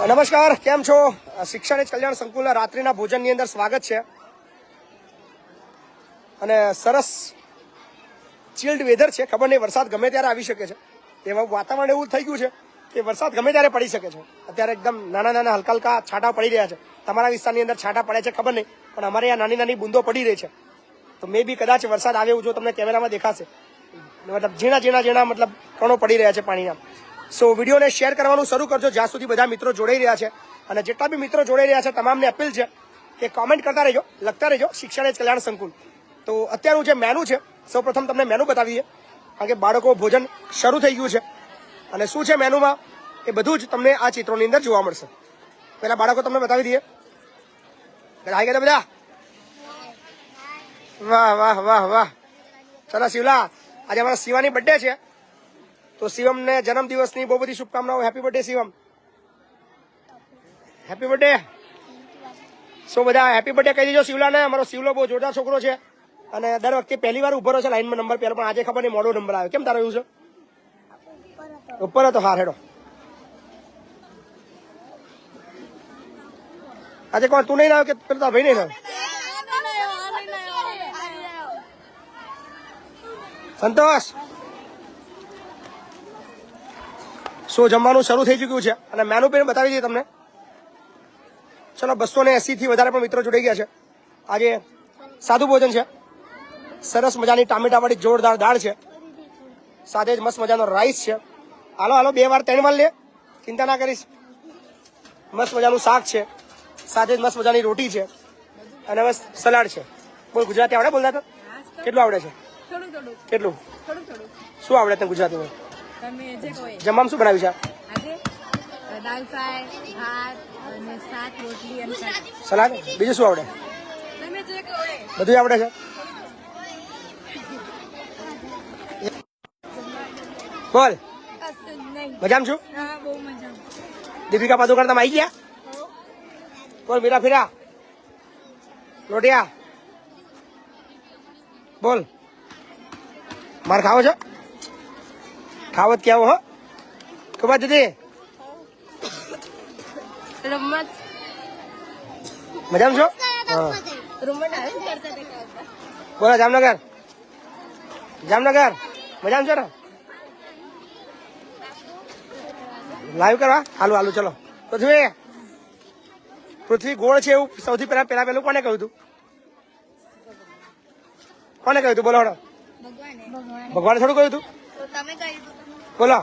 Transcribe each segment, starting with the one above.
નમસ્કાર, કેમ છો? શિક્ષણ એજ કલ્યાણ સંકુલના રાત્રિના ભોજનની અંદર સ્વાગત છે. અને સરસ ચિલ્ડ વેધર છે. ખબર નહીં વરસાદ ગમે ત્યારે આવી શકે છે. એવા વાતાવરણ એવું થઈ ગયું છે કે વરસાદ ગમે ત્યારે પડી શકે છે. અત્યારે એકદમ નાના નાના હલકા હલકા છાંટા પડી રહ્યા છે. તમારા વિસ્તારની અંદર છાંટા પડે છે ખબર નહીં, પણ અમારે અહીંયા નાની નાની બૂંદો પડી રહી છે. તો મે બી કદાચ વરસાદ આવે એવું જો તમને કેમેરામાં દેખાશે. મતલબ ઝીણા ઝીણા ઝીણા મતલબ કણો પડી રહ્યા છે પાણીના. સો વિડીયોને શેર કરવાનું શરૂ કરજો જ્યાં સુધી બધા મિત્રો જોડાઈ રહ્યા છે. અને જેટલા બી મિત્રો જોડાઈ રહ્યા છે તમામને અપીલ છે કે કોમેન્ટ કરતા રહેજો, લખતા રહેજો શિક્ષણ એજ કલ્યાણ સંકુલ. તો અત્યારનું જે મેનુ છે સૌપ્રથમ તમને મેનુ બતાવીએ, કારણ કે બાળકો ભોજન શરૂ થઈ ગયું છે. અને શું છે મેનુમાં એ બધું જ તમને આ ચિત્રોની અંદર જોવા મળશે. પહેલા બાળકો તમને બતાવી દઈએ. આવી ગયા બધા? વાહ વાહ વાહ વાહ. ચલો શિવલા, આજે અમારા શિવાની બર્થડે છે, તો શિવમને જન્મદિવસની બહુ બધી શુભકામનાઓ. Happy birthday Shivam, happy birthday. So બધા હેપી બર્થડે કહી દેજો શિવલાને. અમારો શિવલો બહુ જોરદાર છોકરો છે અને દર વખતે પહેલી વાર ઉભો રહ્યો છે લાઈનમાં નંબર પહેલો, પણ આજે ખબર નહીં મોડો નંબર આવ્યો. કેમ તારો એવું છે? ઉપર હતો. હાર હેડો. આજે કોણ તું નહીં આવ્યો કે પેલો ભાઈ નહીં આવ્યો? સંતોષ. શું જમવાનું શરૂ થઈ ચુક્યું છે અને મેનુ પણ બતાવી દઈએ તમને. ચલો 280 થી વધારે પણ મિત્રો જોડાઈ ગયા છે. આજે સાદું ભોજન છે. સરસ મજાની ટામેટાવાળી જોરદાર દાળ છે, સાથે જ મસ્ત મજાનો રાઈસ છે. હાલો હાલો 2 વાર 3 વાર લે, ચિંતા ના કરીશ. મસ્ત મજાનું શાક છે, સાથે જ મસ્ત મજાની રોટી છે અને બસ સલાડ છે. બોલ ગુજરાતી આવડે બોલતા? તો કેટલું આવડે છે? કેટલું? શું આવડે તને ગુજરાતીમાં? જમવામાં શું બનાવ્યું છે? દાલ ફ્રાય, ભાત અને શાક, રોટલી અને સલાડ. બીજું શું આવડે? બધું આવડે છે. બોલ મજામાં છું. દીપિકા પાદુકોણ તમે આવી ગયા? બોલ મીરા ફીરા લોટિયા. બોલ માર ખાવો છો? ખાવો જ કેવો હો. ખબર દીદી મજામાં છો? બોલો જામનગર. જામનગર મજામાં છો ને? લાઈવ કરવા હાલું હાલું. ચલો પૃથ્વી ગોળ છે એવું સૌથી પહેલું કોને કહ્યું હતું? કોને કહ્યું હતું? બોલો હડો. ભગવાને થોડું કહ્યું હતું? બોલો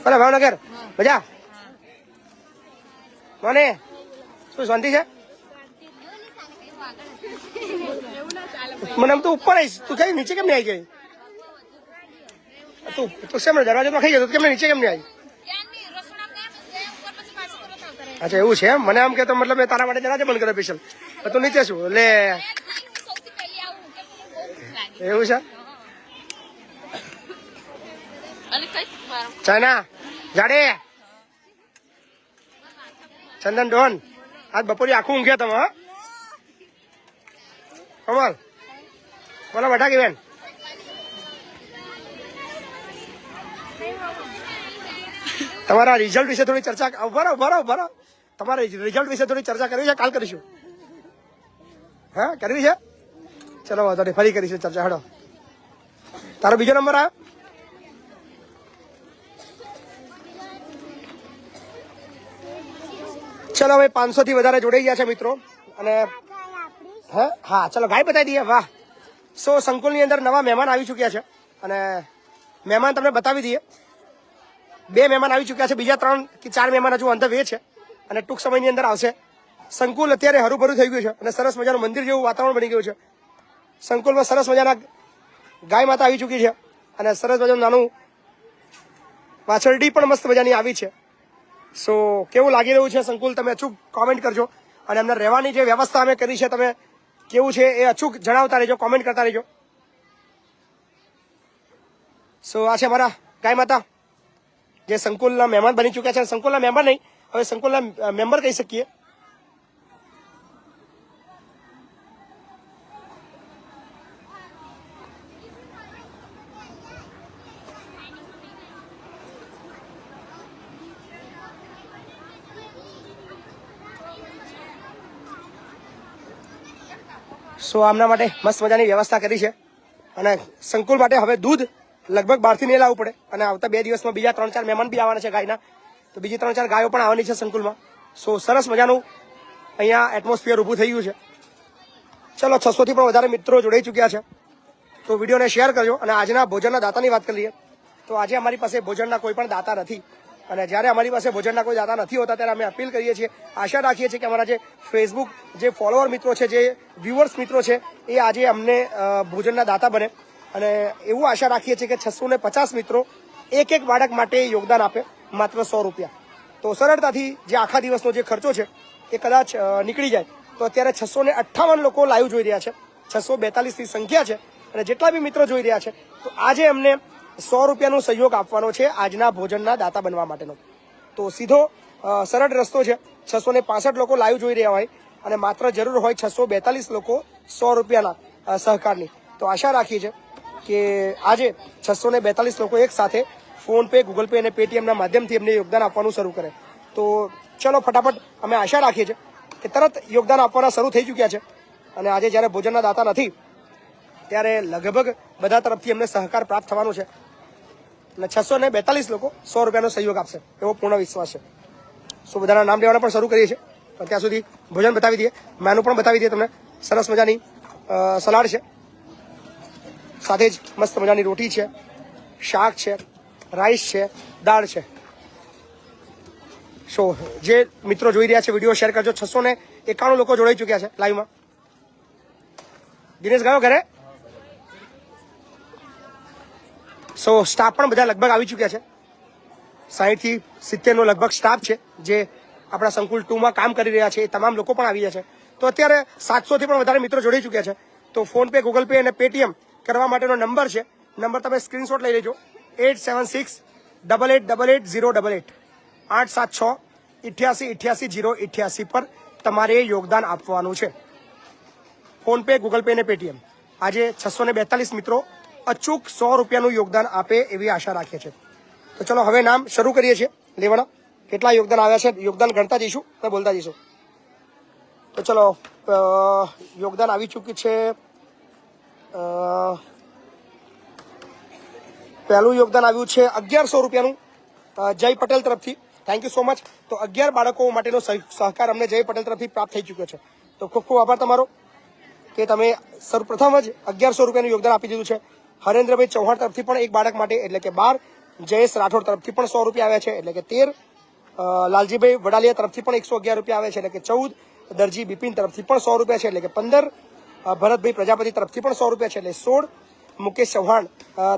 બોલો. ભાવનગર મજા? મને શું શાંતિ છે? મને આમ તો ઉપર આવીશ. તું કઈ નીચે કેમ નહીં આવી ગઈ? તું શેમ દરવાજામાં ખાઈ ગયો? કેમ નીચે કેમ નહીં આવી? અચ્છા એવું છે એમ. મને આમ કે તો મતલબ મેં તારા માટે દરવાજા બંધ કર્યો સ્પેશિયલ. તું નીચે શું એટલે એવું છે? ચાઇના જાડે ચંદન ડોન આજ બપોરે આખું ઊંઘ્યા તમે? હા કમલ બોલો બટાકી બેન. તમારા રિઝલ્ટ વિશે થોડી ચર્ચા. ઉભા તમારા રિઝલ્ટ વિશે થોડી ચર્ચા કરવી છે. કાલ કરીશું. હા કરવી છે? ચલો વાંધો નહીં, ફરી કરીશું ચર્ચા. હડો તારો બીજો નંબર આવ્યો. ચલો હવે 500 થી વધારે જોડાઈ ગયા છે મિત્રો. અને હા ચલો ગાય બતાવી દઈએ. વાહ. સો સંકુલની અંદર નવા મહેમાન આવી ચુક્યા છે અને મહેમાન તમને બતાવી દઈએ. 2 મહેમાન આવી ચુક્યા છે, બીજા 3 કે 4 મહેમાન હજુ ઓન ધ વે છે અને ટૂંક સમયની અંદર આવશે. સંકુલ અત્યારે હરુભરું થઈ ગયું છે અને સરસ મજાનું મંદિર જેવું વાતાવરણ બની ગયું છે. સંકુલમાં સરસ મજાના ગાય માતા આવી ચૂકી છે અને સરસ મજાનું નાનું વાછરડી પણ મસ્ત મજાની આવી છે. સો કેવું લાગી રહ્યું છે સંકુલ તમે અચૂક કોમેન્ટ કરજો. અને એમને રહેવાની જે વ્યવસ્થા અમે કરી છે તમે કેવું છે એ અચૂક જણાવતા રહેજો, કોમેન્ટ કરતા રહેજો. સો આ છે અમારા ગાય માતા જે સંકુલના મહેમાન બની ચૂક્યા છે. સંકુલના મહેમાન નહીં, હવે સંકુલના મેમ્બર કહી શકીએ. સો આમના માટે મસ્ત મજાની વ્યવસ્થા કરી છે અને સંકુલ માટે હવે દૂધ લગભગ બહારથી નહીં લાવવું પડે અને આવતા 2 દિવસમાં બીજા 3-4 મહેમાન બી આવવાના છે ગાયના, તો બીજી 3-4 ગાયો પણ આવવાની છે સંકુલમાં. સો સરસ મજાનું અહીંયા એટમોસ્ફિયર ઊભું થઈ ગયું છે. ચલો 600 થી પણ વધારે મિત્રો જોડાઈ ચૂક્યા છે, તો વિડીયોને શેર કરજો. અને આજના ભોજનના દાતાની વાત કરી લઈએ તો આજે અમારી પાસે ભોજનના કોઈ પણ દાતા નથી, અને જ્યારે અમારી પાસે ભોજનના કોઈ દાતા નથી હોતા ત્યારે અમે અપીલ કરીએ છીએ, આશા રાખીએ છીએ કે અમારા જે ફેસબુક જે ફોલોઅર મિત્રો છે, જે વ્યુઅર્સ મિત્રો છે, એ આજે અમને ભોજનના દાતા બને. અને એવું આશા રાખીએ છીએ કે 650 મિત્રો એક બાળક માટે યોગદાન આપે, માત્ર 100 રૂપિયા. તો સરળતાથી જે આખા દિવસનો જે ખર્ચો છે એ કદાચ નીકળી જાય. તો અત્યારે 658 લોકો લાઈવ જોઈ રહ્યા છે, 642 ની સંખ્યા છે, અને જેટલા બી મિત્રો જોઈ રહ્યા છે તો આજે અમને 100 રૂપિયાનો સહયોગ આપવાનો છે આજના ભોજનના દાતા બનવા માટેનો. તો સીધો સરળ રસ્તો છે. 665 લોકો લાઈવ જોઈ રહ્યા હોય અને માત્ર જરૂર હોય 642 લોકો 100 રૂપિયાના સહકારની. તો આશા રાખીએ છીએ કે આજે 642 લોકો એક સાથે ફોન પે, ગૂગલ પે અને પેટીએમના માધ્યમથી એમને યોગદાન આપવાનું શરૂ કરે. તો ચલો ફટાફટ અમે આશા રાખીએ છીએ કે તરત યોગદાન આપવાના શરૂ થઈ ચૂક્યા છે. અને આજે જ્યારે ભોજનના દાતા નથી ત્યારે લગભગ બધા તરફથી એમને સહકાર પ્રાપ્ત થવાનો છે અને 642 લોકો 100 રૂપિયાનો સહયોગ આપશે એવો પૂર્ણ વિશ્વાસ છે. સો બધાના નામ લેવાના પણ શરૂ કરીએ છીએ, પણ ત્યાં સુધી ભોજન બતાવી દઈએ, મેનુ પણ બતાવી દઈએ તમને. સરસ મજાની સલાડ છે, સાથે જ મસ્ત મજાની રોટી છે, શાક છે, રાઈસ છે, દાળ છે. સો જે મિત્રો જોઈ રહ્યા છે વિડીયો શેર કરજો. 691 લોકો જોડાઈ ચૂક્યા છે લાઈવમાં. દિનેશ ગયો ઘરે? સો સ્ટાફ પણ બધા લગભગ આવી ચૂક્યા છે. 60 થી 70 નો લગભગ સ્ટાફ છે જે આપણા સંકુલ 2માં કામ કરી રહ્યા છે. એ તમામ લોકો પણ આવી ગયા છે. તો અત્યારે 700 થી પણ વધારે મિત્રો જોડાઈ ચૂક્યા છે. તો ફોન પે, ગૂગલ પે અને પેટીએમ કરવા માટેનો નંબર છે. નંબર તમે સ્ક્રીનશોટ લઈ લેજો. 8768888088 876888088 પર તમારે યોગદાન આપવાનું છે. ફોન પે, ગૂગલ પે અને પેટીએમ. આજે 642 મિત્રો અચૂક 100 રૂપિયાનું યોગદાન આપે એવી આશા રાખીએ છીએ. તો ચલો હવે નામ શરૂ કરીએ છીએ લેવાના. કેટલા યોગદાન આવ્યા છે યોગદાન ગણતા જઈશું અને બોલતા જઈશું. તો ચલો યોગદાન આવી ચૂક્યું છે. પહેલું યોગદાન આવ્યું છે 1100 રૂપિયાનું જય પટેલ તરફથી. Thank you so much. તો 11 બાળકો માટેનો સહકાર અમને જય પટેલ તરફથી પ્રાપ્ત થઈ ચૂક્યો છે. તો ખૂબ ખૂબ આભાર તમારો કે તમે સૌપ્રથમ જ 1100 રૂપિયાનું યોગદાન આપી દીધું છે. હરેન્દ્રભાઈ ચૌહાણ તરફથી પણ એક બાળક માટે એટલે કે 12. જયેશ રાઠોડ તરફથી પણ 100 રૂપિયા આવ્યા છે એટલે કે 13. લાલજીભાઈ વડાલિયા તરફથી પણ 111 રૂપિયા આવે છે એટલે કે 14. દરજી બિપિન તરફથી પણ 100 રૂપિયા છે એટલે કે 15. ભરતભાઈ પ્રજાપતિ તરફથી પણ 100 રૂપિયા છે એટલે 16. મુકેશ ચૌહાણ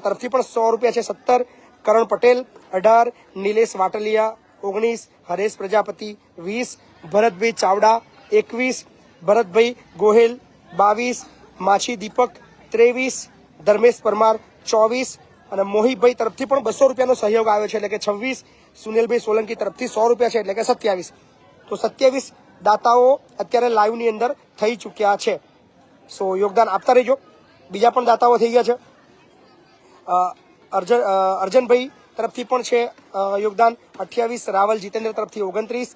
તરફથી પણ 100 રૂપિયા છે 17. કરણ પટેલ 18. નિલેશ વાટલિયા 19. હરેશ પ્રજાપતિ 20. ભરતભાઈ ચાવડા 21. ભરતભાઈ ગોહેલ 22. માછી દીપક 23. ધર્મેશ પરમાર 24. અને મોહિતભાઈ તરફથી પણ 200 રૂપિયાનો સહયોગ આવ્યો છે એટલે કે 26. સુનિલભાઈ સોલંકી તરફથી 100 રૂપિયા છે એટલે કે 27. તો 27 દાતાઓ અત્યારે લાઈવની અંદર થઈ ચૂક્યા છે. સો યોગદાન આપતા રહેજો. બીજા પણ દાતાઓ થઈ ગયા છે. અર્જનભાઈ તરફથી પણ છે યોગદાન 28. રાવલ જીતેન્દ્ર તરફથી 29.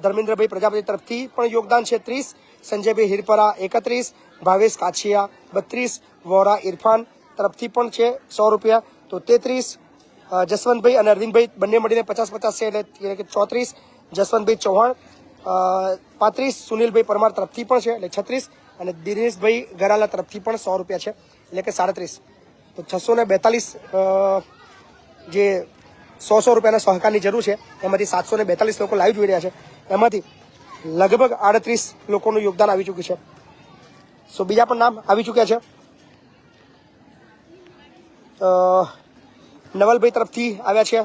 ધર્મેન્દ્રભાઈ પ્રજાપતિ તરફથી પણ યોગદાન છે 30. સંજયભાઈ હિરપરા 31. ભાવેશ કાછિયા 32. વોરા ઇરફાન તરફથી પણ છે 100 રૂપિયા તો 33. જસવંતભાઈ અને અરવિંદભાઈ બંને મળીને 50-50 છે એટલે કે 34. જસવંતભાઈ ચૌહાણ 35. સુનિલભાઈ પરમાર તરફથી પણ છે એટલે 36. અને દિનેશભાઈ ગરાલા તરફથી પણ 100 રૂપિયા છે એટલે કે 37. તો 642 જે 100 રૂપિયાના સહકારની જરૂર છે એમાંથી 742 લોકો લાઈવ જોઈ રહ્યા છે. એમાંથી લગભગ 38 લોકોનું યોગદાન આવી ચૂક્યું છે. સો બીજા પણ નામ આવી ચૂક્યા છે. નવલભાઈ તરફથી આવ્યા છે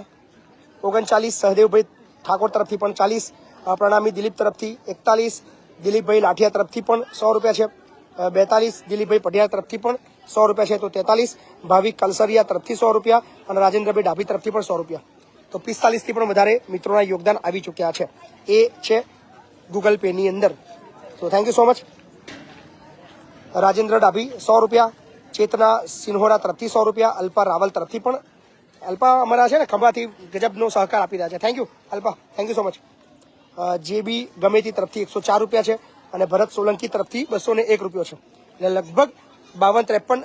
39. સહદેવભાઈ ઠાકોર તરફથી પણ 40. પ્રણામી દિલીપ તરફથી 41. દિલીપભાઈ લાઠિયા તરફથી પણ 100 રૂપિયા છે 42. દિલીપભાઈ પઢિયાર તરફથી પણ 100 રૂપિયા છે તો 43. ભાવિક કલસરિયા તરફથી 100 રૂપિયા અને રાજેન્દ્રભાઈ ડાભી તરફથી પણ 100 રૂપિયા. તો 45 થી પણ વધારે મિત્રોના યોગદાન આવી ચૂક્યા છે. એ છે ગૂગલ પે ની અંદર. તો thank you so much. Rajendra Dabhi 100 રૂપિયા. ચેતના સિન્હોરા તરફથી 100 રૂપિયા. અલ્પા રાવલ તરફથી પણ. અલ્પા અમારા છે ને ખંભાથી ગજબનો સહકાર આપી રહ્યા છે. Thank you Alpa, thank you so much. J B Gameti તરફથી 104 રૂપિયા છે અને ભરત સોલંકી તરફથી 201 રૂપિયો છે. એટલે લગભગ 52-53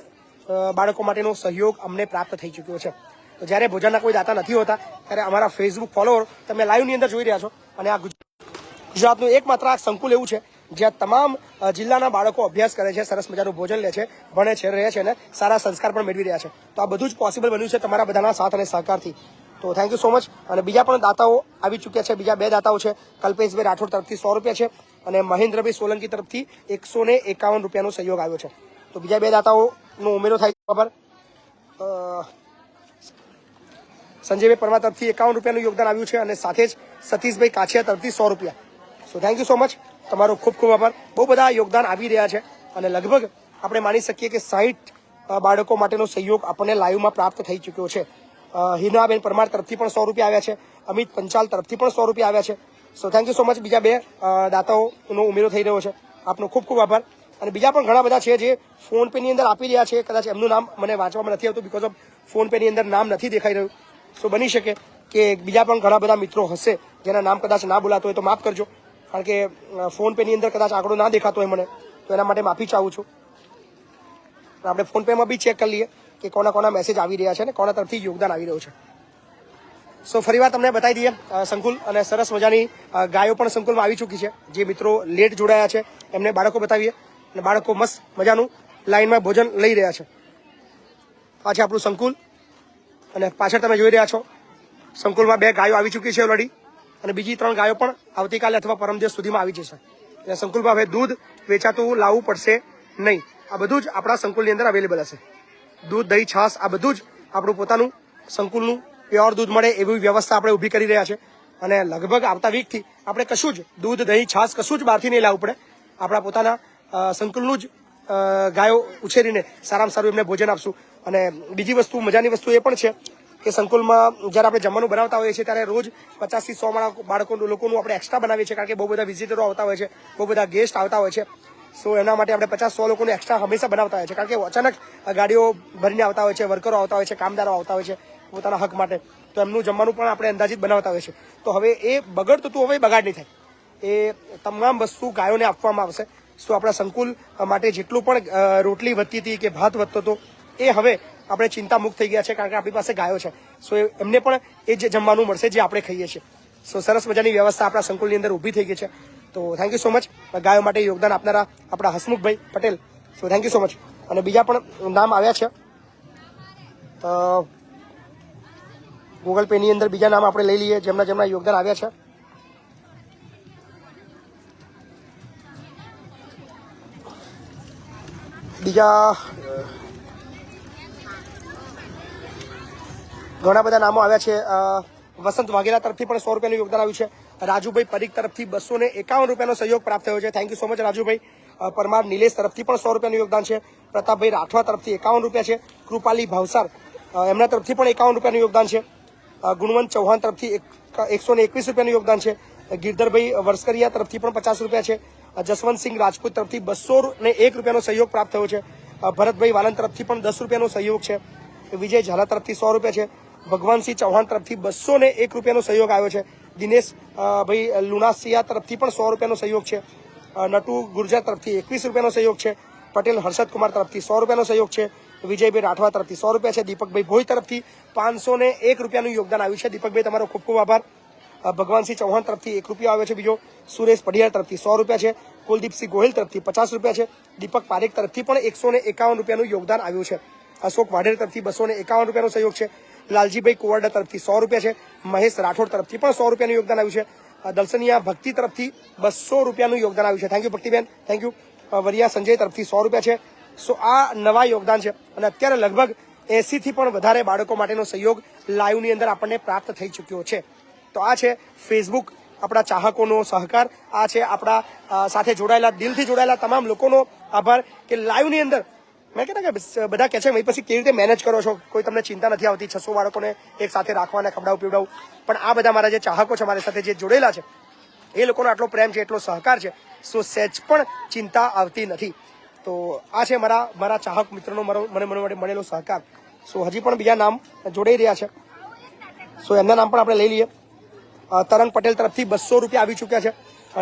બાળકો માટેનો સહયોગ અમને પ્રાપ્ત થઈ ચૂક્યો છે. તો જ્યારે ભોજનના કોઈ દાતા નથી હોતા ત્યારે અમારા ફેસબુક ફોલોઅર તમે લાઈવની અંદર જોઈ રહ્યા છો. અને આ ગુજરાતનું એકમાત્ર આ સંકુલ એવું છે જ્યાં તમામ જિલ્લાના બાળકો અભ્યાસ કરે છે, સરસ મજાનું ભોજન લે છે, ભણે છે, રહે છે અને સારા સંસ્કાર પણ મેળવી રહ્યા છે. તો આ બધું જ પોસિબલ બન્યું છે તમારા બધાના સાથ અને સહકારથી. તો થેન્ક યુ સો મચ. અને બીજા પણ દાતાઓ આવી ચૂક્યા છે. બીજા 2 દાતાઓ છે. કલ્પેશભાઈ રાઠોડ તરફથી 100 રૂપિયા છે અને મહેન્દ્રભાઈ સોલંકી તરફથી 151 રૂપિયાનો સહયોગ આવ્યો છે. તો બીજા 2 દાતાઓનો ઉમેરો થાય ખબર. સંજયભાઈ પરમાર તરફથી 51 રૂપિયાનું યોગદાન આવ્યું છે અને સાથે જ સતીશભાઈ કાછિયા તરફથી 100 રૂપિયા. So thank you so much. તમારો ખૂબ ખૂબ આભાર. બહુ બધા યોગદાન આવી રહ્યા છે અને લગભગ આપણે માની શકીએ કે 60 બાળકો માટેનો સહયોગ આપણને લાઈવમાં પ્રાપ્ત થઈ ચૂક્યો છે. હિનાબેન પરમાર તરફથી પણ 100 રૂપિયા આવ્યા છે. અમિત પંચાલ તરફથી પણ 100 રૂપિયા આવ્યા છે. So thank you so much. બીજા 2 દાતાઓનો ઉમેરો થઈ રહ્યો છે. આપનો ખૂબ ખૂબ આભાર. અને બીજા પણ ઘણા બધા છે જે ફોન પે ની અંદર આપી રહ્યા છે. કદાચ એમનું નામ મને વાંચવામાં નથી આવતું બીકોઝ ઓફ ફોન પે ની અંદર નામ નથી દેખાઈ રહ્યું. સો બની શકે કે બીજા પણ ઘણા બધા મિત્રો હશે જેના નામ કદાચ ના બોલાતો હોય તો માફ કરજો, કારણ કે ફોન પે ની અંદર કદાચ આંકડો ના દેખાતો હોય મને, તો એના માટે માફી ચાહું છું. આપણે ફોન પેમાં બી ચેક કરી લઈએ કે કોના કોના મેસેજ આવી રહ્યા છે અને કોના તરફથી યોગદાન આવી રહ્યું છે. સો ફરીવાર તમને બતાવી દઈએ સંકુલ અને સરસ મજાની ગાયો પણ સંકુલમાં આવી ચૂકી છે. જે મિત્રો લેટ જોડાયા છે એમને બાળકો બતાવીએ અને બાળકો મસ્ત મજાનું લાઈનમાં ભોજન લઈ રહ્યા છે. આ છે આપણું સંકુલ અને પાછળ તમે જોઈ રહ્યા છો સંકુલમાં 2 ગાયો આવી ચૂકી છે ઓલરેડી અને બીજી 3 ગાયો પણ આવતીકાલે અથવા પરમ દિવસ સુધીમાં આવી જશે. એટલે સંકુલમાં હવે દૂધ વેચાતું લાવવું પડશે નહીં. આ બધું જ આપણા સંકુલની અંદર અવેલેબલ હશે. દૂધ, દહીં, છાશ આ બધું જ આપણું પોતાનું સંકુલનું પ્યોર દૂધ મળે એવી વ્યવસ્થા આપણે ઊભી કરી રહ્યા છે. અને લગભગ આવતા વીકથી આપણે કશું જ દૂધ, દહીં, છાશ કશું જ બહારથી નહીં લાવવું પડે. આપણા પોતાના સંકુલનું જ ગાયો ઉછેરીને સારામાં સારું એમને ભોજન આપશું. અને બીજી વસ્તુ, મજાની વસ્તુ એ પણ છે કે સંકુલમાં જ્યારે આપણે જમવાનું બનાવતા હોઈએ છીએ ત્યારે રોજ 50 થી 100 લોકોનું આપણે એક્સ્ટ્રા બનાવીએ છીએ, કારણ કે બહુ બધા વિઝિટરો આવતા હોય છે, બહુ બધા ગેસ્ટ આવતા હોય છે. સો એના માટે આપણે 50-100 લોકોનું એક્સ્ટ્રા હંમેશા બનાવતા હોય છે, કારણ કે અચાનક ગાડીઓ ભરીને આવતા હોય છે, વર્કરો આવતા હોય છે, કામદારો આવતા હોય છે પોતાના હક માટે. તો એમનું જમવાનું પણ આપણે અંદાજિત બનાવતા હોય છે. તો હવે એ બગડતું હતું, હવે બગાડ નહીં થાય. એ તમામ વસ્તુ ગાયોને આપવામાં આવશે. સો આપણા સંકુલ માટે જેટલું પણ રોટલી વધતી હતી કે ભાત વધતો હતો એ હવે આપણે ચિંતા મુક્ત થઈ ગયા છે, કારણ કે આપણી પાસે ગાયો છે. સો એમને પણ એ જ જમવાનું મળશે જે આપણે ખાઈએ છીએ. સો સરસ મજાની વ્યવસ્થા આપણા સંકુલની અંદર ઊભી થઈ ગઈ છે. તો થેન્ક યુ સો મચ ગાયો માટે યોગદાન આપનારા આપણા Hasmukhbhai Patel. So thank you so much. અને બીજા પણ નામ આવ્યા છે ગૂગલ પે ની અંદર. બીજા નામ આપણે લઈ લઈએ જેમના યોગદાન આવ્યા છે. બીજા ઘણા બધા નામો આવ્યા છે. વસંત વાઘેલા તરફથી પણ 100 રૂપિયાનું યોગદાન આવ્યું છે. રાજુભાઈ પરીખ તરફથી 251 રૂપિયાનો સહયોગ પ્રાપ્ત થયો છે. Thank you so much Rajubhai. Parmar Nilesh તરફથી પણ 100 રૂપિયાનું યોગદાન છે. પ્રતાપભાઈ રાઠવા તરફથી 51 રૂપિયા છે. કૃપાલી ભાવસાર એમના તરફથી પણ 51 રૂપિયાનું યોગદાન છે. ગુણવંત ચૌહાણ તરફથી 121 રૂપિયાનું યોગદાન છે. ગિરધરભાઈ વર્ષકરિયા તરફથી પણ 50 રૂપિયા છે. જસવંતસિંહ રાજપૂત તરફથી 201 રૂપિયાનો સહયોગ પ્રાપ્ત થયો છે. ભરતભાઈ વાલન તરફથી પણ 10 રૂપિયાનો સહયોગ છે. વિજય ઝાલા તરફથી 100 રૂપિયા છે. ભગવાનસિંહ ચૌહાણ તરફથી 201 રૂપિયાનો સહયોગ આવ્યો છે. દિનેશ ભાઈ લુણાસિયા તરફથી પણ 100 રૂપિયાનો સહયોગ છે. નટુ ગુર્જર તરફથી 21 રૂપિયાનો સહયોગ છે. પટેલ હર્ષદ કુમાર તરફથી 100 રૂપિયાનો સહયોગ છે. વિજયભાઈ રાઠવા તરફથી 100 રૂપિયા છે. દીપકભાઈ ભોઈ તરફથી 501 રૂપિયાનું યોગદાન આવ્યું છે. દીપકભાઈ તમારો ખૂબ ખૂબ આભાર. ભગવાનસિંહ ચૌહાણ તરફથી 1 રૂપિયા આવ્યો છે. બીજો સુરેશ પઢિયાર તરફથી 100 રૂપિયા છે. કુલદીપસિંહ ગોહિલ તરફથી 50 રૂપિયા છે. દીપક પારેખ તરફથી પણ 151 રૂપિયાનું યોગદાન આવ્યું છે. અશોક વાઢેર તરફથી 251 રૂપિયાનો સહયોગ છે. લાલજીભાઈ કુવાડા તરફથી 100 રૂપિયા છે. મહેશ રાઠોડ તરફથી પણ 100 રૂપિયાનું યોગદાન આવ્યું છે. દલસનિયા ભક્તિ તરફથી 200 રૂપિયાનું યોગદાન આવ્યું છે. Thank you Bhaktiben, thank you. Variya Sanjay તરફથી 100 રૂપિયા છે. સો આ નવા યોગદાન છે અને અત્યારે લગભગ 80 થી પણ વધારે બાળકો માટેનો સહયોગ લાઈવની અંદર આપણને પ્રાપ્ત થઈ ચૂક્યો છે. તો આ છે ફેસબુક આપણા ચાહકોનો સહકાર. આ છે આપણા સાથે જોડાયેલા, દિલથી જોડાયેલા તમામ લોકોનો આભાર કે લાઈવની અંદર મેં કહેતા કે બધા કહે છે ભાઈ પછી કેવી રીતે મેનેજ કરો છો, કોઈ તમને ચિંતા નથી આવતી 600 બાળકોને એક સાથે રાખવાના, ખવડાવું પીવડાવું. પણ આ બધા મારા જે ચાહકો છે, મારી સાથે જે જોડેલા છે, એ લોકોનો આટલો પ્રેમ છે, એટલો સહકાર છે, સો સહેજ પણ ચિંતા આવતી નથી. તો આ છે મારા ચાહક મિત્રોનો મને મળેલો સહકાર. સો હજી પણ બીજા નામ જોડાઈ રહ્યા છે. સો એમના નામ પણ આપણે લઈ લઈએ. તરંગ પટેલ તરફથી 200 રૂપિયા આવી ચૂક્યા છે.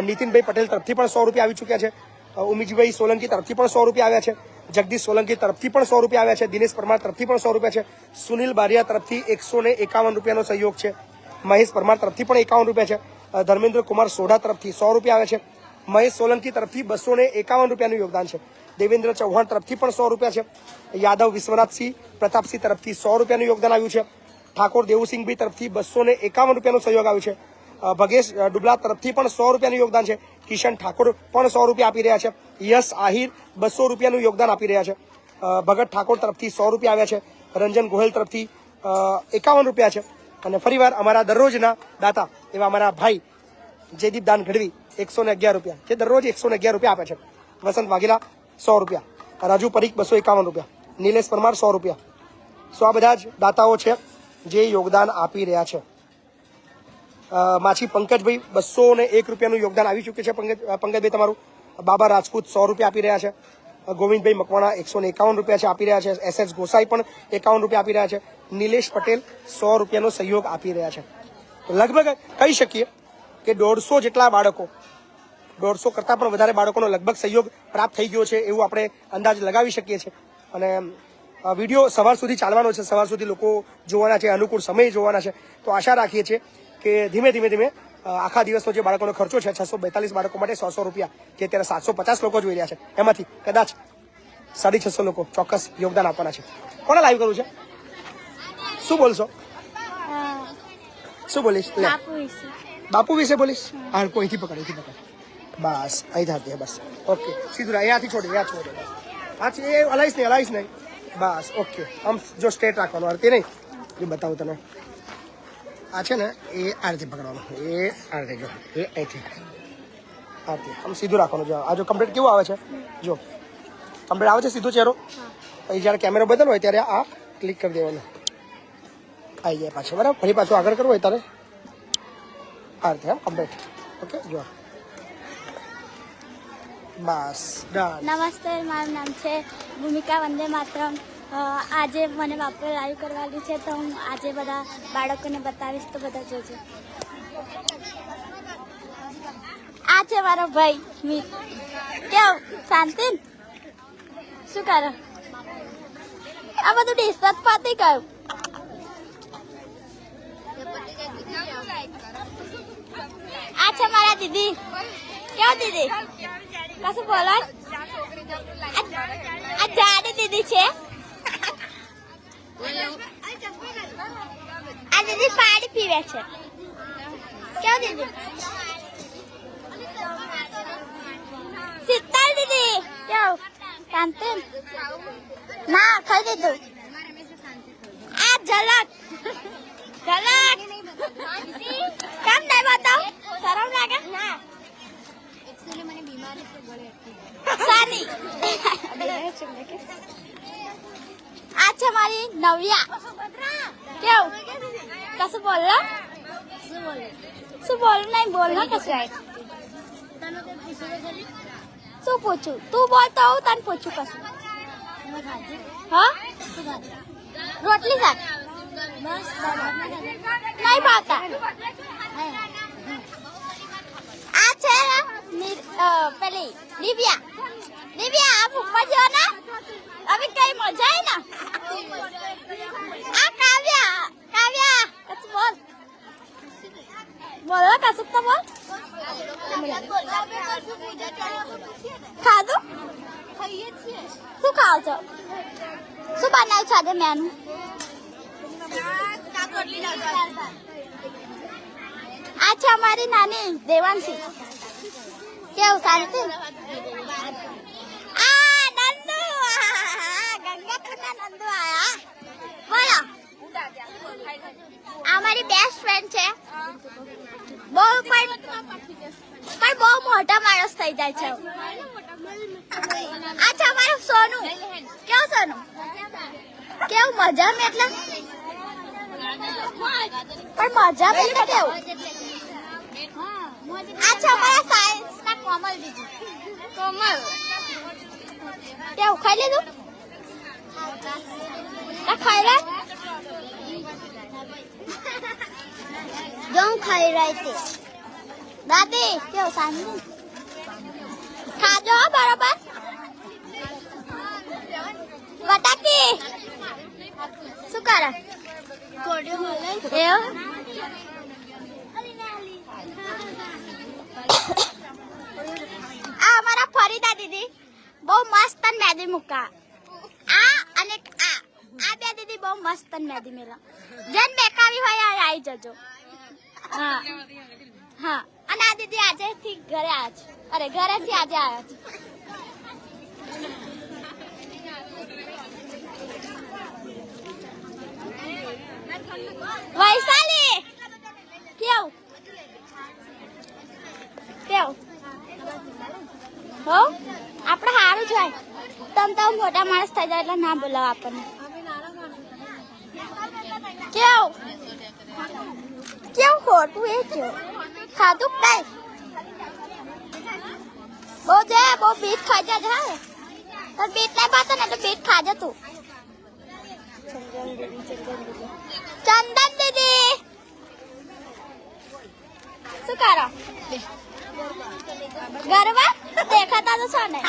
નીતિનભાઈ પટેલ તરફથી પણ 100 રૂપિયા આવી ચૂક્યા છે. ઉમીજીભાઈ સોલંકી તરફથી પણ 100 રૂપિયા આવ્યા છે, જગદીશ સોલંકી તરફથી પણ 100 રૂપિયા આવ્યા છે, દિનેશ પરમાર તરફથી પણ 100 રૂપિયા છે, સુનિલ બારિયા તરફથી 151 રૂપિયાનો સહયોગ છે, મહેશ પરમાર તરફથી પણ 51 રૂપિયા છે, ધર્મેન્દ્ર કુમાર સોઢા તરફથી 100 રૂપિયા આવે છે, મહેશ સોલંકી તરફથી 251 રૂપિયાનું યોગદાન છે, દેવેન્દ્ર ચૌહાણ તરફથી પણ 100 રૂપિયા છે, યાદવ વિશ્વનાથસિંહ પ્રતાપસિંહ તરફથી 100 રૂપિયાનું યોગદાન આવ્યું છે, ઠાકોર દેવુસિંહભાઈ તરફથી 251 રૂપિયાનો સહયોગ આવ્યો છે, ભગેશ ડુબલા તરફથી પણ 100 રૂપિયાનું યોગદાન છે, કિશન ઠાકોર પણ 100 રૂપિયા આપી રહ્યા છે, યશ આહિર 200 રૂપિયાનું યોગદાન આપી રહ્યા છે, ભગત ઠાકોર તરફથી 100 રૂપિયા આવ્યા છે, રંજન ગોહેલ તરફથી 51 રૂપિયા છે, અને ફરીવાર અમારા દરરોજના દાતા એવા અમારા ભાઈ જયદીપ દાન ગઢવી 111 રૂપિયા, જે દરરોજ 111 રૂપિયા આપે છે, વસંત વાઘેલા 100 રૂપિયા, રાજુ પરીખ 251 રૂપિયા, નિલેશ પરમાર 100 રૂપિયા. સો આ બધા જ દાતાઓ છે જે યોગદાન આપી રહ્યા છે. માછી પંકજભાઈ 201 રૂપિયાનું યોગદાન આવી ચૂક્યું છે. પંકજભાઈ તમારું. બાબા રાજપૂત 100 રૂપિયા આપી રહ્યા છે. ગોવિંદભાઈ મકવાણા 151 રૂપિયા છે આપી રહ્યા છે. SS ગોસાઈ પણ 51 રૂપિયા આપી રહ્યા છે. નિલેશ પટેલ 100 રૂપિયાનો સહયોગ આપી રહ્યા છે. લગભગ કહી શકીએ કે 150 જેટલા બાળકો, 150 કરતાં પણ વધારે બાળકોનો લગભગ સહયોગ પ્રાપ્ત થઈ ગયો છે એવું આપણે અંદાજ લગાવી શકીએ છીએ. અને વિડીયો સવાર સુધી ચાલવાનો છે, સવાર સુધી લોકો જોવાના છે, અનુકૂળ સમય જોવાના છે. તો આશા રાખીએ છીએ કે ધીમે ધીમે આખા દિવસનો જે બાળકોનો ખર્ચો છે 642 બાળકો માટે 100 રૂપિયા, જે અત્યારે 750 લોકો જોઈ રહ્યા છે, એમાંથી કદાચ 650 લોકો ચોક્કસ યોગદાન આપવાના છે. કોને લાઈવ કરવું છે? શું બોલશો? શું બોલીશ? બાપુ વિશે બોલીશ? હા, કોઈથી પકડ. બસ અહીં થતી બસ. ઓકે, સીધું અહીંયાથી છોડી, અહીંયા છોડી. હા, એ હલાવીશ નહીં. બસ ઓકે, આમ જો સ્ટ્રેટ રાખવાનું, અડતી નહીં. જો બતાવું તને, આ છે ને એ આ રીતે પકડવાનું, એ આ રીતે જો, એ અહીંથી આ રીતે આમ સીધું રાખવાનું. જો આ જો કમ્પ્લીટ કેવું આવે છે, જો કમ્પ્લીટ આવે છે સીધો ચહેરો. પછી જ્યારે કેમેરો બદલ હોય ત્યારે આ ક્લિક કરી દેવાનું, આવી જાય પાછો. બરાબર, ફરી પાછું આગળ કરવું હોય ત્યારે આ રીતે આમ કમ્પ્લીટ. ઓકે, જો બસ ડન. નમસ્તે, મારું નામ છે ભૂમિકા વંદે માતરમ. આજે મને બાપુ લાઈવ કરવાની છે, તો હું આજે બધા બાળકોને બતાવીશ, તો બધા જોજો. આ છે મારો ભાઈ મીત. કેવું શાંતિ? શું કરો? આ બધું ડિસ્કસ પતી ગયું. આ છે મારા દીદી. કેવું દીદી? કશું બોલો. આ જાડી દીદી છે. આ દીદી પાણી પીવે છે. કેવું દીદી? શીતલ દીદી. કેવું શાંતિ? ના, ખાઈ દીધું. આ ઝલક. કેમ નહીં બતાવ? શરમ લાગે? ના, મને બીમારી છે ગળે. સાની. આ છે મારી નવ્યા. કેવું? કશું બોલો? શું બોલું? નહીં બોલો કશું. શું પૂછું? તું બોલતો હું તને પૂછું કશું. હા, રોટલી શાક નહીં ભાવતા. આ છે પેલી દિવ્યા. આ ઉપર જો ને, હવે કઈ મજા આવી ને. આ કાવ્યા કશું બોલ. બોલો કશું તો બોલ. ખાધું? શું ખાવ છો? શું બનાવ્યું છે આજે મેનુ? આ છે અમારી નાની દેવાંશી. કેવું શાંતિ? આ નંદુ. ગંગાપુરના નંદુ આયા. બોલો. આ મારી બેસ્ટ ફ્રેન્ડ છે. બહુ પણ બહુ મોટા માણસ થઈ જાય છે. આ છે અમારું સોનું. કેવું સોનું? કેવું મજા મેં એટલે પણ મજા મેં એટલે કેવું? આ છે અમારા સાયન્સ ના કોમલ દીદી. કોમલ કેવું ખાઈ લીધું? ખાઈ લે. જો હું ખાઈ રહી હતી. દાદી કેવું શાંતિ? ખાજો બરોબર વટાકી શું કરે એવું આ અમારા ફરીદા દીદી બહુ મસ્ત મેદી મૂકા આ અને આ બે દીદી બહુ મસ્ત મેદી મેલા જેન બેકાવી હોય આવી જજો હા હા અને આ દીદી આજે થી ઘરે આવ્યા છે અરે ઘરેથી આજે આવ્યા છે વૈશાલી કેવું કેવું હો આપણે સારું છે તમે મોટા માણસ થઈ જાય એટલે ના બોલાવો આપણને કેવું કેવું ખોટું એ છે ખાધું કઈ બહુ બીટ ખાઈ જાય હા તો બીટ નહીં પાતો ને તો બીટ ખાજે તું ચંદન દીદી શું કરો ગરબા દેખાતા તો છો ને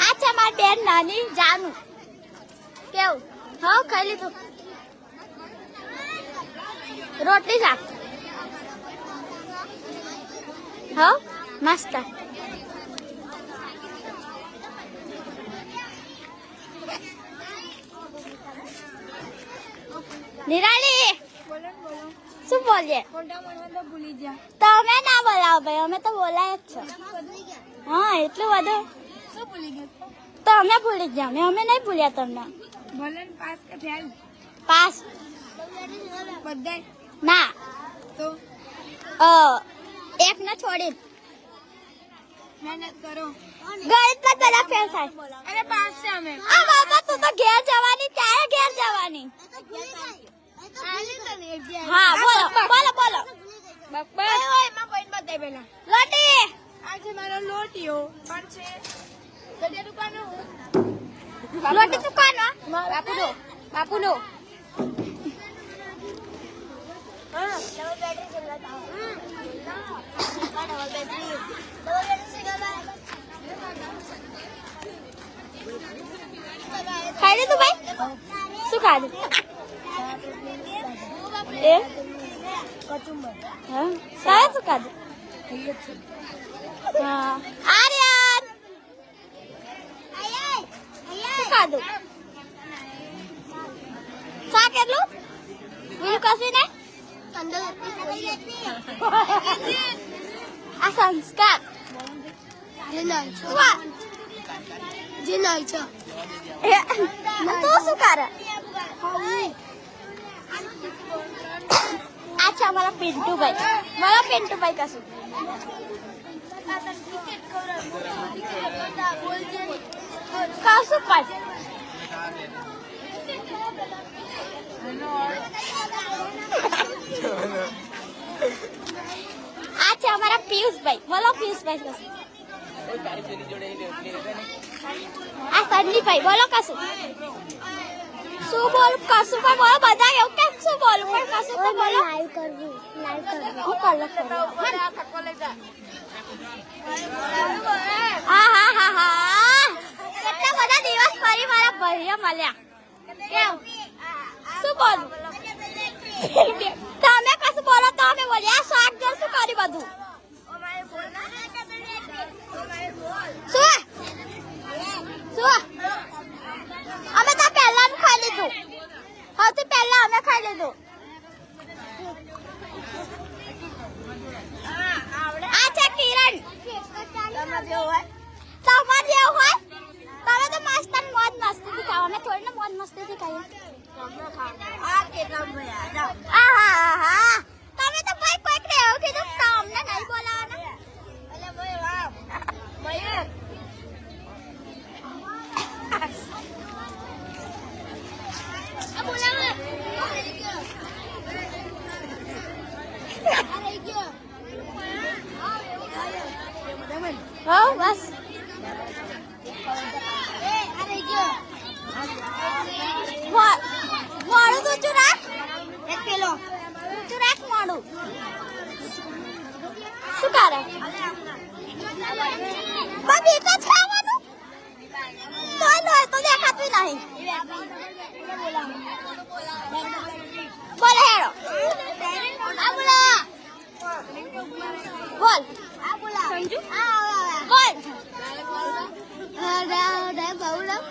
આ છે મારી બેન નાની જાનું કેવું હા ખાઈ લીધું રોટલી શાક હા મસ્ત નિરાલી શું બોલીએ તમે ના બોલાવો ભાઈ અમે તો બોલાય જ છો હા એટલું બધું તો અમે ભૂલી જ જાવ અમે નહીં ભૂલ્યા તમને પાસ ના તો એક ને છોડી મહેનત કરો ગણિતમાં બધા ફેલ થાય અરે પાસ છે અમે આ બાબા તું તો ઘેર જવાની ક્યારે ઘેર જવાની હા બોલો બોલો બોલો બપ્પા એમાં પોઈન્ટ બતાય પેલા લોટી આજે મારો લોટીયો પણ છે ગડિયા દુકાનો લોટી દુકાનો બાપુનો હા ડબલ બેટરી ચલાતા ડબલ બેટરી ખાઈ લીધું ભાઈ શું ખાધું એ કચુંબર હા સાહેબ શું ખાધું હા આર્યન શું ખાધું શા કેટલું બીજું કશું ને આ સંસ્કાર જે નાઈ છે તું શું કરે અચ્છા મારા પિન્ટુભાઈ કશું કશું પણ અચ્છા અમારા પિયુષભાઈ બોલો પિયુષભાઈ કશું આ સંદીપભાઈ બોલો કશું શું બોલું કશું પણ બોલો બધા એવું કેમ શું બોલું પણ કશું તો બોલો લાઈવ કરવું હું હા કેટલા બધા દિવસ ફરી મારા ભાઈઓ મળ્યા કેમ શું બોલું તમે કશું બોલો તો અમે બોલીએ આ શાક જો શું કરી બધું શું અમે તો પહેલા ખાઈ લીધું સૌથી પહેલા અમે ખાઈ લીધું આ છે કિરણ તમારે જેવું હોય તમે તો મસ્ત મોજ મસ્તીથી ખાઓ અમે થોડી ને મોજ મસ્તીથી ખાઈએ હા તમે તો ભાઈ કોઈક ને એવું કીધું તમને નહીં બોલાવાના મોડું શું કરે બબી તો છાવાનું તો દેખાતું નહીં બોલ હેરો આ બોલા બોલ આ બોલા સંજુ બોલ અરે બાઉલા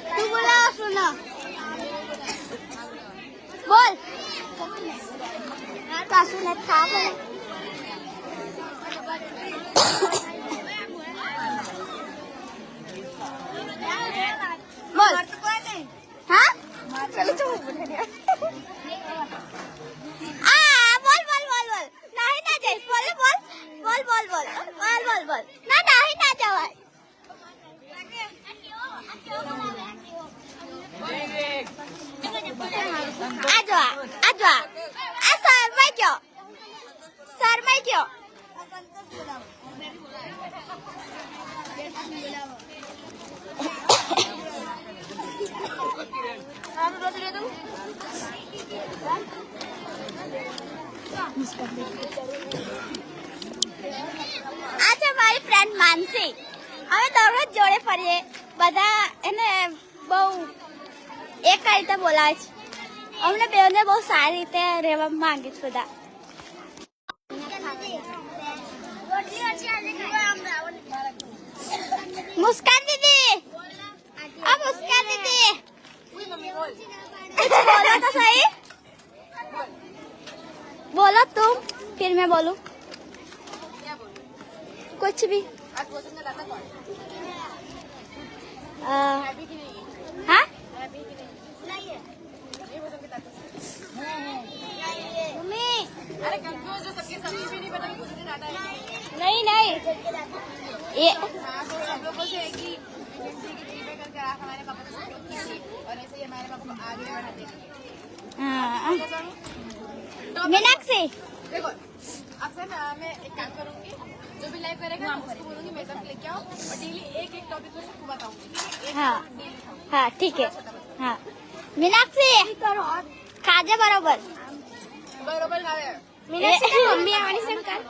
તું બોલા સુના બોલ કાસુ ને ખા બોલ હા ચલો ચલો બોલ બોલ બોલ બોલ નહીં ના જઈશ બોલ બોલ બોલ બોલ બોલ બોલ બોલ બોલ ના નહીં ના જવાય આ શરમાઈ ગયો આ છે મારી ફ્રેન્ડ માનસી અમે દરરોજ જોડે ફરીએ બધા એને બહુ એક રીતે બોલાવે છે અમને બેને બહુ સારી રીતે રહેવા માંગે છે બધા મુસ્કાન દીદી મુસ્કાન દીदी बोलो तो सही बोलो तुम फिर मैं बोलूं कुछ भी हाँ अरे कंफ्यूज जो सबके सभी भी नहीं पता कि मुझे दादा है नहीं नहीं ये सब लोगों से एक ही फीडबैक करके हमारे पापा को सपोर्ट कीजिए और ऐसे ही हमारे पापा को आगे बढ़ाते रहिए मीनाक्षी देखो आपसे मैं एक काम करूंगी जो भी लाइव करेगा मैं उसको बोलूंगी मेरे साथ लेके आओ और डेली एक एक टॉपिक पर सबको बताऊंगी हाँ हाँ ठीक है हाँ मीनाक्षी खाजा बरोबर बरोबर खावे मीनाक्षी मम्मी आवानी शंकर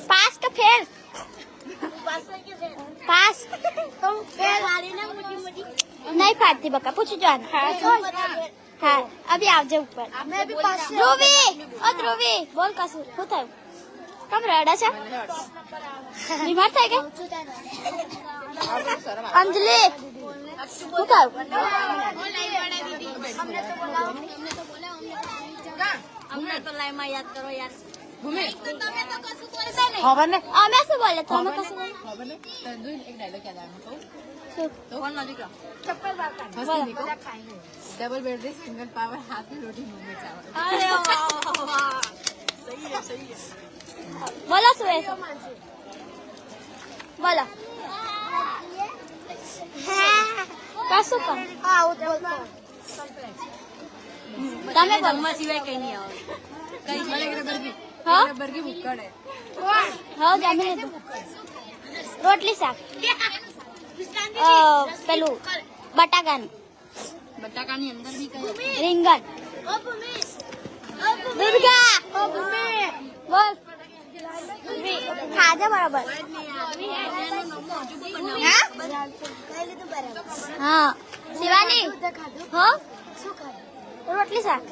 पास का फेल पास तुम फेल नहीं फाड़ती बका पूछ जान हाँ अभी आप जाओ ऊपर मैं भी पास ध्रुवी ओ ध्रुवी बोल कसू શું થયું કેમ રડે છે બીમાર થઈ ગઈ અંજલિ શું થયું हमने तो लाइव में याद करो यार અમે શું બોલે તમે કશું બોલે खबर नहीं तंदूर एक डायलॉग याद आया मुझको શું तो कौन लॉजिक डबल बेड दे सिंगल पावर हाथ में रोटी मुंह में चावल અરે વાહ सही है सही है બોલો શું એ બોલો કશું પણ તમે બોલો सिवाय कहीं नहीं आओ कहीं रबर की हाँ? रबर की बुक्कड़ है હા જમી લીધું રોટલી શાક પેલું બટાકાનું बटाका नहीं अंदर भी कहीं રીંગણ દુર્ગા બોલ ખાજા બરાબર હા શિવાની હા રોટલી શાક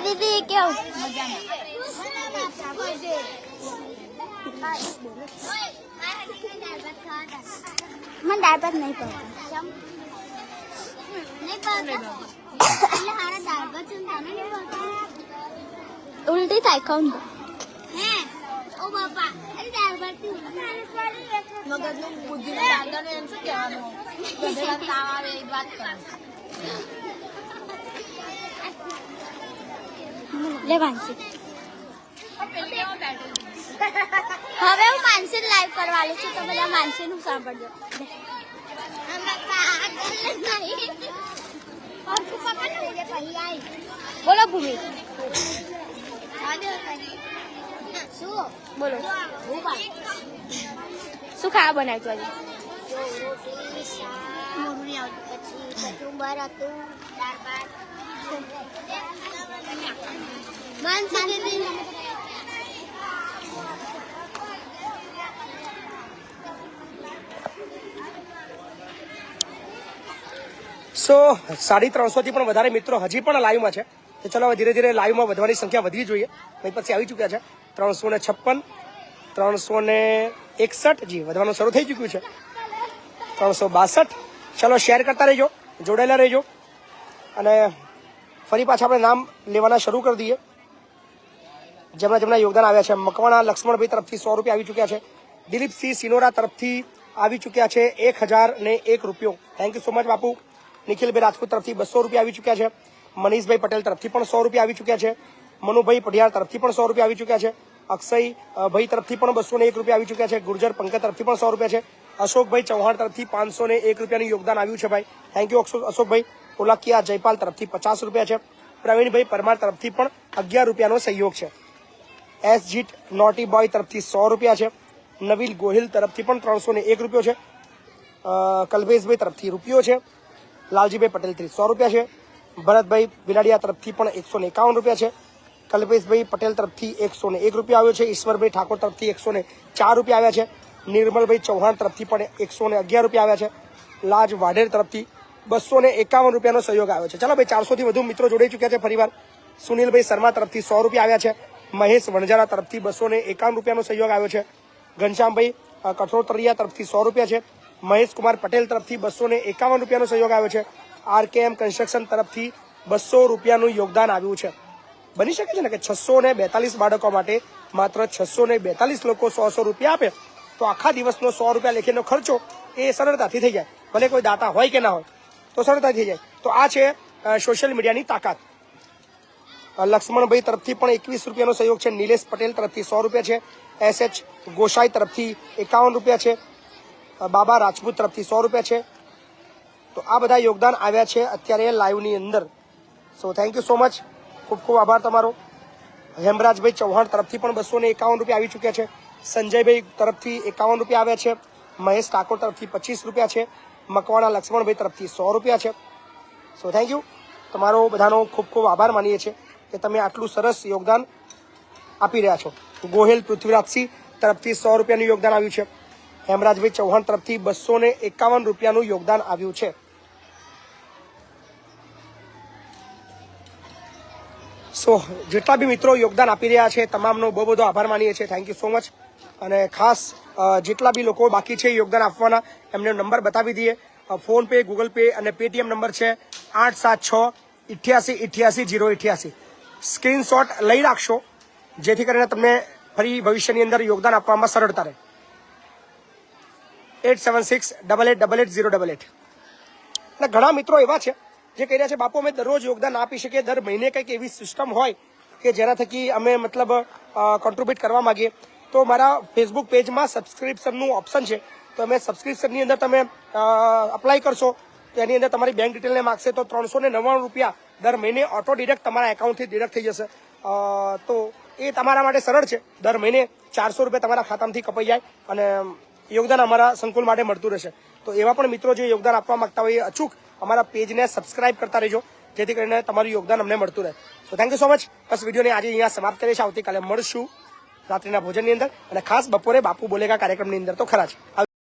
દીદી કેવું મને દાળ ભાત નહીં ઉલટી થાય ખાઉં તો મગજનું બુદ્ધિનું દાદા ને એમ શું કહેવાનું ગધેડા તાવ આવે એ વાત કરો લે માનસી હવે હું માનસી લાઈવ કરવાનું છું તો બધા માનસી નું સાંભળજો બોલો ભૂમિ બોલો શું ખાવા બનાવ્યું આજે રોટલી શાક મોરું આવતું પછી કચુંબર હતું દાળ ભાત માનસી દીદી સો 350 થી પણ વધારે મિત્રો હજી પણ લાઈવમાં છે. તો ચલો હવે ધીરે ધીરે લાઈવમાં વધવાની સંખ્યા વધવી જોઈએ. અહીં પછી આવી ચૂક્યા છે 356, 361, જી વધવાનું શરૂ થઈ ચૂક્યું છે. 362. ચલો શેર કરતા રહેજો, જોડાયેલા રહેજો અને ફરી પાછા આપણે નામ લેવાના શરૂ કરી દઈએ. જેમના યોગદાન આવ્યા છે. મકવાણા લક્ષ્મણભાઈ તરફથી 100 રૂપિયા આવી ચૂક્યા છે. દિલીપસિંહ સિનોરા તરફથી આવી ચૂક્યા છે 1001 રૂપિયો. થેન્ક યુ સો મચ બાપુ. નિખિલભાઈ રાજપૂત તરફથી 200 રૂપિયા આવી ચૂક્યા છે. મનીષભાઈ પટેલ તરફથી પણ 100 રૂપિયા આવી ચૂક્યા છે. મનુભાઈ પઢિયાર તરફથી પણ 100 રૂપિયા આવી ચૂક્યા છે. અક્ષય ભાઈ તરફથી પણ 201 રૂપિયા આવી ચૂક્યા છે. ગુર્જર પંકજ તરફથી પણ 100 રૂપિયા છે. અશોકભાઈ ચૌહાણ તરફથી 501 રૂપિયાનું યોગદાન આવ્યું છે ભાઈ. થેન્ક યુ અશોકભાઈ. ઓલાકિયા જયપાલ તરફથી 50 રૂપિયા છે. પ્રવીણભાઈ પરમાર તરફથી પણ 11 રૂપિયાનો સહયોગ છે. એસ જીટ નોટી બોય તરફથી 100 રૂપિયા છે. નવીલ ગોહિલ તરફથી પણ 301 રૂપિયો છે. કલ્પેશભાઈ તરફથી રૂપિયો છે. લાલજીભાઈ પટેલ તરફથી 100 રૂપિયા છે. ભરતભાઈ બિલાડિયા તરફથી પણ 151 રૂપિયા છે. કલ્પેશભાઈ પટેલ તરફથી 101 રૂપિયા આવ્યો છે. ઈશ્વરભાઈ ઠાકોર તરફથી 104 રૂપિયા આવ્યા છે. નિર્મલભાઈ ચૌહાણ તરફથી પણ 111 રૂપિયા આવ્યા છે. લાજ વાઢેર તરફથી 251 રૂપિયાનો સહયોગ આવ્યો છે. ચાલો ભાઈ 400 થી વધુ મિત્રો જોડાઈ ચૂક્યા છે ફરીવાર. સુનિલભાઈ શર્મા તરફથી 100 રૂપિયા આવ્યા છે. મહેશ વણજારા તરફથી 251 રૂપિયાનો સહયોગ આવ્યો છે. ઘનશ્યામભાઈ કઠોતરિયા તરફથી 100 રૂપિયા છે. મહેશ કુમાર પટેલ તરફથી 251 રૂપિયાનો સહયોગ આવ્યો છે. આરકેએમ કન્સ્ટ્રક્શન તરફથી 200 રૂપિયાનું યોગદાન આવ્યું છે. બની શકે છે ને કે 642 બાળકો માટે માત્ર 642 લોકો 100 રૂપિયા આપે તો આખા દિવસનો 100 રૂપિયા લેખેનો ખર્ચો એ સરળતાથી થઈ જાય. ભલે કોઈ દાતા હોય કે ના હોય તો સરળતાથી થઈ જાય. તો આ છે સોશિયલ મીડિયાની તાકાત. લક્ષ્મણભાઈ તરફથી પણ 21 રૂપિયાનો સહયોગ છે. નિલેશ પટેલ તરફથી 100 રૂપિયા છે. એસએચ ગોસાઈ તરફથી 51 રૂપિયા છે. બાબા રાજપૂત તરફથી 100 રૂપિયા છે. તો આ બધા યોગદાન આવ્યા છે અત્યારે લાઈવની અંદર. So thank you so much. ખૂબ ખૂબ આભાર તમારો. હેમરાજભાઈ ચૌહાણ તરફથી પણ 251 રૂપિયા આવી ચૂક્યા છે. સંજયભાઈ તરફથી 51 રૂપિયા આવ્યા છે. મહેશ ઠાકોર તરફથી 25 રૂપિયા છે. મકવાણા લક્ષ્મણભાઈ તરફથી 100 રૂપિયા છે. So thank you. તમારો બધાનો ખૂબ ખૂબ આભાર માનીએ છીએ કે તમે આટલું સરસ યોગદાન આપી રહ્યા છો. ગોહિલ પૃથ્વીરાજસિંહ તરફથી 100 રૂપિયાનું યોગદાન આવ્યું છે. હેમરાજભાઈ ચૌહાણ તરફથી 251 રૂપિયાનું યોગદાન આવ્યું છે. સો જેટલા બી મિત્રો યોગદાન આપી રહ્યા છે તમામનો બહુ બધો આભાર માનીએ છીએ. Thank you so much. અને ખાસ જેટલા બી લોકો બાકી છે યોગદાન આપવાના એમને નંબર બતાવી દઈએ. ફોન પે, ગૂગલ પે અને પેટીએમ નંબર છે 876-88-88-088. સ્ક્રીનશોટ લઈ રાખશો જેથી કરીને તમને ફરી ભવિષ્યની અંદર યોગદાન આપવામાં સરળતા રહે. 876-88-88-088. એટલે ઘણા મિત્રો એવા છે જે કહી રહ્યા છે બાપુ અમે દરરોજ યોગદાન આપી શકીએ, દર મહિને કંઈક એવી સિસ્ટમ હોય કે જેના થકી અમે મતલબ કોન્ટ્રીબ્યુટ કરવા માંગીએ. તો મારા ફેસબુક પેજમાં સબસ્ક્રિપ્શનનું ઓપ્શન છે. તો અમે સબસ્ક્રિપ્શનની અંદર તમે અપ્લાય કરશો તો એની અંદર તમારી બેંક ડિટેલને માગશે તો 399 રૂપિયા દર મહિને ઓટો ડિડક્ટ તમારા એકાઉન્ટથી ડિડક્ટ થઈ જશે. તો એ તમારા માટે સરળ છે. દર મહિને 400 રૂપિયા તમારા ખાતામાંથી કપાઈ જાય અને યોગદાન અમારા સંકુલ માટે મળતું રહેશે. તો એવા પણ મિત્રો જે યોગદાન આપવા માંગતા હોય એ અચૂક અમારા પેજને સબસ્ક્રાઇબ કરતા રહેજો જેથી કરીને તમારું યોગદાન અમને મળતું રહે. તો થેન્ક યુ સો મચ. બસ વિડીયોને આજે અહીંયા સમાપ્ત કરીએ છીએ. આવતીકાલે મળશું રાત્રિના ભોજનની અંદર અને ખાસ બપોરે બાપુ બોલેગા કાર્યક્રમની અંદર તો ખરા જ.